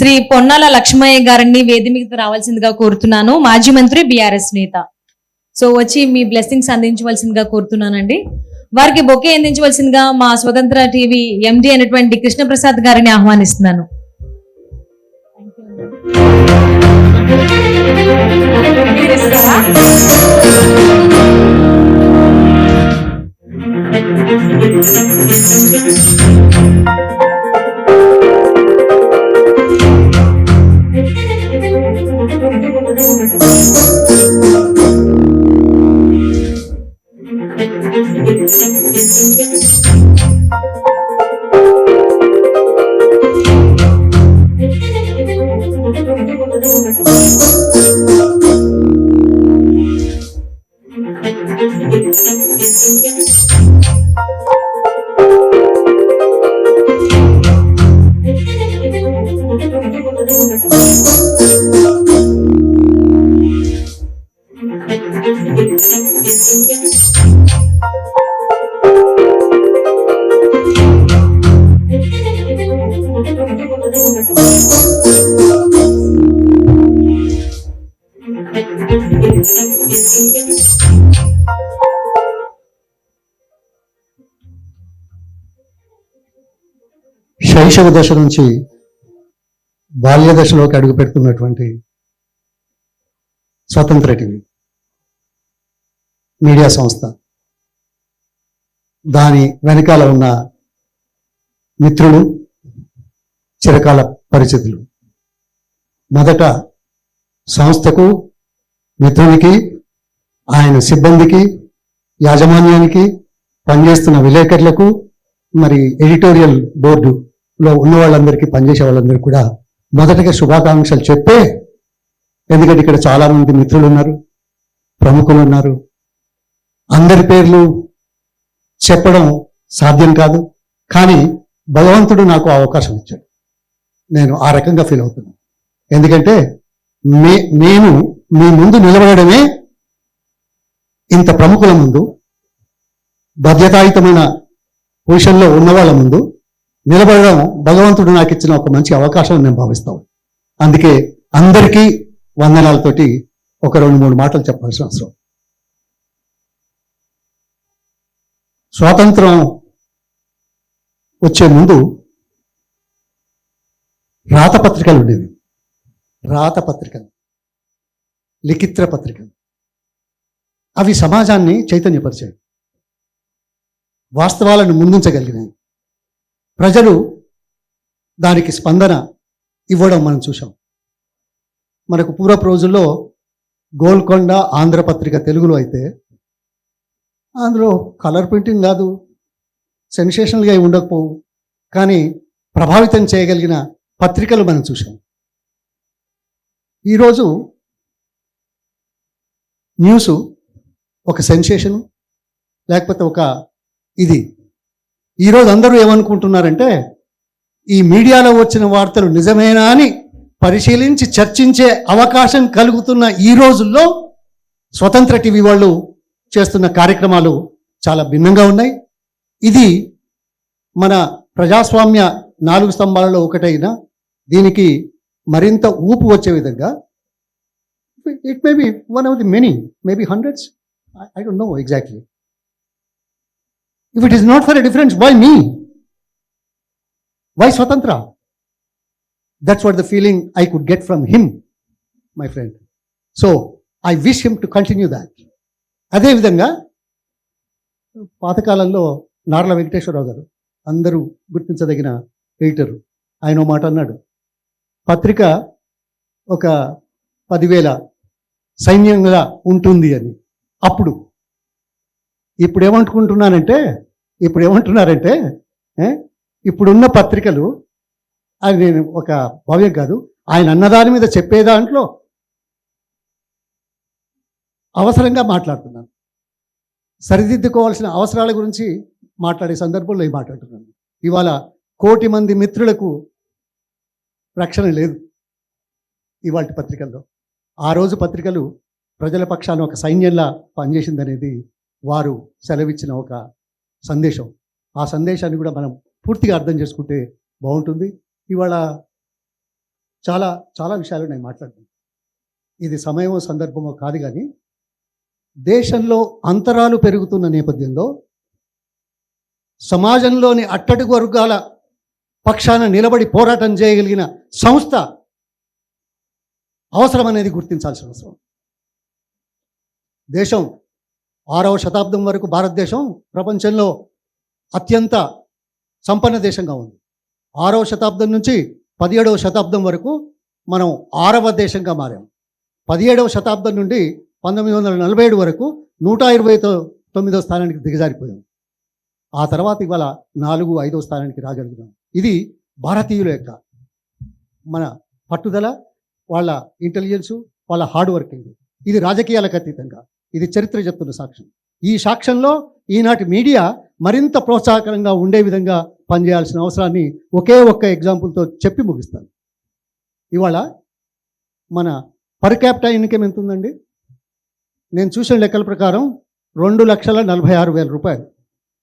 శ్రీ పొన్నాల లక్ష్మయ్య గారిని వేదికకు రావాల్సిందిగా కోరుతున్నాను. మాజీ మంత్రి, బీఆర్ఎస్ నేత. సో వచ్చి మీ బ్లెస్సింగ్స్ అందించవలసిందిగా కోరుతున్నానండి. వారికి బొకే అందించవలసిందిగా మా స్వతంత్ర టీవీ ఎండి అయినటువంటి కృష్ణప్రసాద్ గారిని ఆహ్వానిస్తున్నాను. శైశవ దశ నుంచి బాల్య దశలోకి అడుగు పెడుతున్నటువంటి స్వతంత్ర టీవీ మీడియా సంస్థ, దాని వెనకాల ఉన్న మిత్రులు, చిరకాల పరిచితులు, మొదట సంస్థకు, మిత్రునికి, ఆయన సిబ్బందికి, యాజమాన్యానికి, పనిచేస్తున్న విలేకరులకు, మరి ఎడిటోరియల్ బోర్డులో ఉన్న వాళ్ళందరికీ, పనిచేసే వాళ్ళందరికీ కూడా మొదటగా శుభాకాంక్షలు చెప్పే, ఎందుకంటే ఇక్కడ చాలామంది మిత్రులు ఉన్నారు, ప్రముఖులు ఉన్నారు, అందరి పేర్లు చెప్పడం సాధ్యం కాదు. కానీ భగవంతుడు నాకు అవకాశం ఇచ్చాడు. నేను ఆ రకంగా ఫీల్ అవుతున్నాను. ఎందుకంటే నేను మీ ముందు నిలబడమే, ఇంత ప్రముఖుల ముందు, బాధ్యతాయుతమైన పొజిషన్లో ఉన్న వాళ్ళ ముందు నిలబడడం భగవంతుడు నాకు ఇచ్చిన ఒక మంచి అవకాశం నేను భావిస్తాను. అందుకే అందరికీ వందనాలతోటి ఒక 2-3 మాటలు చెప్పాల్సిన అవసరం. స్వాతంత్రం వచ్చే ముందు రాతపత్రికలు ఉండేవి. రాతపత్రికలు, లిఖిత్ర పత్రికలు, అవి సమాజాన్ని చైతన్యపరిచాయి, వాస్తవాలను ముందుంచగలిగినాయి. ప్రజలు దానికి స్పందన ఇవ్వడం మనం చూసాం. మనకు పూర్వపు రోజుల్లో గోల్కొండ ఆంధ్రపత్రిక తెలుగులో అయితే అందులో కలర్ ప్రింటింగ్ కాదు, సెన్సేషనల్గా ఉండకపోవు, కానీ ప్రభావితం చేయగలిగిన పత్రికలు మనం చూసాం. ఈరోజు న్యూసు ఒక సెన్సేషను, లేకపోతే ఒక ఇది. ఈరోజు అందరూ ఏమనుకుంటున్నారంటే, ఈ మీడియాలో వచ్చిన వార్తలు నిజమేనా అని పరిశీలించి చర్చించే అవకాశం కలుగుతున్న ఈ రోజుల్లో స్వతంత్ర టీవీ వాళ్ళు చేస్తున్న కార్యక్రమాలు చాలా భిన్నంగా ఉన్నాయి. ఇది మన ప్రజాస్వామ్య 4 స్తంభాలలో ఒకటైన దీనికి మరింత ఊపు వచ్చే విధంగా, it may be one of the many, maybe hundreds, I don't know exactly. If it is not for a difference, why me? Why Swatantra? That's what the feeling I could get from him, my friend. So, I wish him to continue that. అదే విధంగా పాతకాలంలో నార్ల వెంకటేశ్వరరావు గారు, అందరూ గుర్తించదగిన editor, ఆయన మాట అన్నాడు, పత్రిక ఒక 10,000 సైన్యంగా ఉంటుంది అని. అప్పుడు ఇప్పుడు ఏమంటున్నారంటే ఇప్పుడున్న పత్రికలు, అది నేను ఒక భవ్యం కాదు, ఆయన అన్నదాని మీద చెప్పే దాంట్లో అవసరంగా మాట్లాడుతున్నాను. సరిదిద్దుకోవాల్సిన అవసరాల గురించి మాట్లాడే సందర్భంలో ఈ మాట్లాడుతున్నాను. ఇవాళ 1,00,00,000 మంది మిత్రులకు రక్షణ లేదు ఇవాళ పత్రికల్లో. ఆ రోజు పత్రికలు ప్రజల పక్షాన ఒక సైన్యంలా పనిచేసిందనేది వారు సెలవిచ్చిన ఒక సందేశం. ఆ సందేశాన్ని కూడా మనం పూర్తిగా అర్థం చేసుకుంటే బాగుంటుంది. ఇవాళ చాలా చాలా విషయాలు నేను మాట్లాడుతాను. ఇది సమయమో సందర్భమో కాదు, కానీ దేశంలో అంతరాలు పెరుగుతున్న నేపథ్యంలో సమాజంలోని అట్టడుగు వర్గాల పక్షాన నిలబడి పోరాటం చేయగలిగిన సంస్థ అవసరం అనేది గుర్తించాల్సిన అవసరం. దేశం 6వ శతాబ్దం వరకు భారతదేశం ప్రపంచంలో అత్యంత సంపన్న దేశంగా ఉంది. 6వ శతాబ్దం నుంచి 17వ శతాబ్దం వరకు మనం 6వ దేశంగా మారాం. 17వ శతాబ్దం నుండి 1947 వరకు 129వ స్థానానికి దిగజారిపోయాం. ఆ తర్వాత ఇవాళ 4-5వ స్థానానికి రాగలిగినాం. ఇది భారతీయుల యొక్క మన పట్టుదల, వాళ్ళ ఇంటెలిజెన్సు, వాళ్ళ హార్డ్ వర్కింగ్. ఇది రాజకీయాలకు అతీతంగా, ఇది చరిత్ర చెప్తున్న సాక్ష్యం. ఈ సాక్ష్యంలో ఈనాటి మీడియా మరింత ప్రోత్సాహకరంగా ఉండే విధంగా పనిచేయాల్సిన అవసరాన్ని ఒకే ఒక్క ఎగ్జాంపుల్తో చెప్పి ముగిస్తాను. ఇవాళ మన పర్ క్యాపిటా ఇన్కమ్ ఎంత ఉందండి? నేను చూసిన లెక్కల ప్రకారం 2,46,000 రూపాయలు.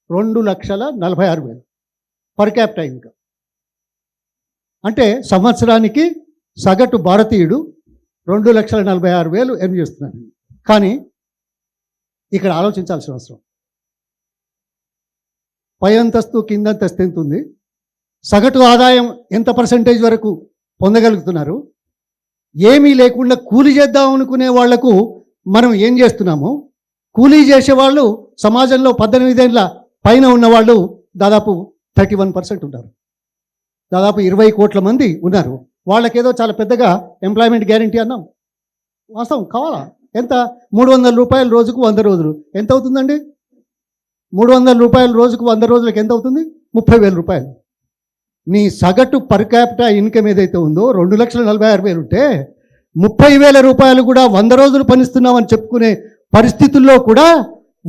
2,46,000 పర్ క్యాపిటా ఇన్కమ్. అంటే సంవత్సరానికి సగటు భారతీయుడు 2,46,000 ఎర్న్ చేస్తున్నాడు. కానీ ఇక్కడ ఆలోచించాల్సిన అవసరం, పై అంతస్తు కింద అంతస్తు ఎంత ఉంది, సగటు ఆదాయం ఎంత పర్సెంటేజ్ వరకు పొందగలుగుతున్నారు, ఏమీ లేకుండా కూలీ చేద్దాం అనుకునే వాళ్లకు మనం ఏం చేస్తున్నాము, కూలీ చేసేవాళ్ళు సమాజంలో 18 ఏళ్ళ పైన ఉన్నవాళ్ళు దాదాపు 31% ఉన్నారు. దాదాపు 20 కోట్ల మంది ఉన్నారు. వాళ్ళకేదో చాలా పెద్దగా ఎంప్లాయ్మెంట్ గ్యారంటీ అన్నాం. వాస్తవం కావాలా? ఎంత? 300 రూపాయలు రోజుకు 100 రోజులు ఎంత అవుతుందండి? 300 రూపాయలు రోజుకు 100 రోజులకు ఎంత అవుతుంది? 30,000 రూపాయలు. నీ సగటు పర్ క్యాపిటా ఇన్కమ్ ఏదైతే ఉందో 2,46,000 ఉంటే 30,000 రూపాయలు కూడా 100 రోజులు పనిస్తున్నామని చెప్పుకునే పరిస్థితుల్లో కూడా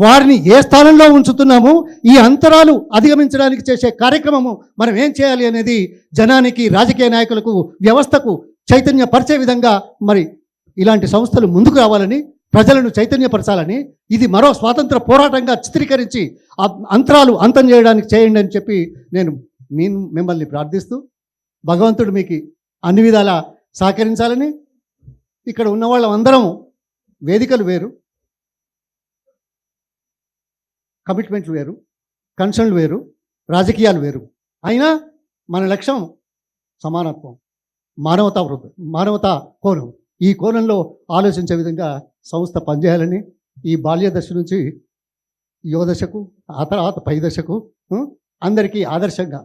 వారిని ఏ స్థానంలో ఉంచుతున్నాము, ఈ అంతరాలు అధిగమించడానికి చేసే కార్యక్రమము మనం ఏం చేయాలి అనేది జనానికి, రాజకీయ నాయకులకు, వ్యవస్థకు చైతన్యపరిచే విధంగా మరి ఇలాంటి సంస్థలు ముందుకు రావాలని, ప్రజలను చైతన్యపరచాలని, ఇది మరో స్వాతంత్ర పోరాటంగా చిత్రీకరించి ఆ అంతరాలు అంతం చేయడానికి చేయండి అని చెప్పి నేను మిమ్మల్ని ప్రార్థిస్తూ, భగవంతుడు మీకు అన్ని విధాలా సహకరించాలని, ఇక్కడ ఉన్న వాళ్ళందరం వేదికలు వేరు, కమిట్మెంట్లు వేరు, కన్సర్న్లు వేరు, రాజకీయాలు వేరు, అయినా మన లక్ష్యం సమానత్వం, మానవతా కోణం. ఈ కోణంలో ఆలోచించే విధంగా సంస్థ పనిచేయాలని, ఈ బాల్య దశ నుంచి యువ దశకు, ఆ తర్వాత పై దశకు అందరికీ ఆదర్శంగా.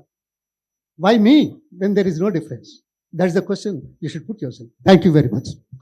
Why me when there is no difference? That is the question you should put yourself. Thank you very much.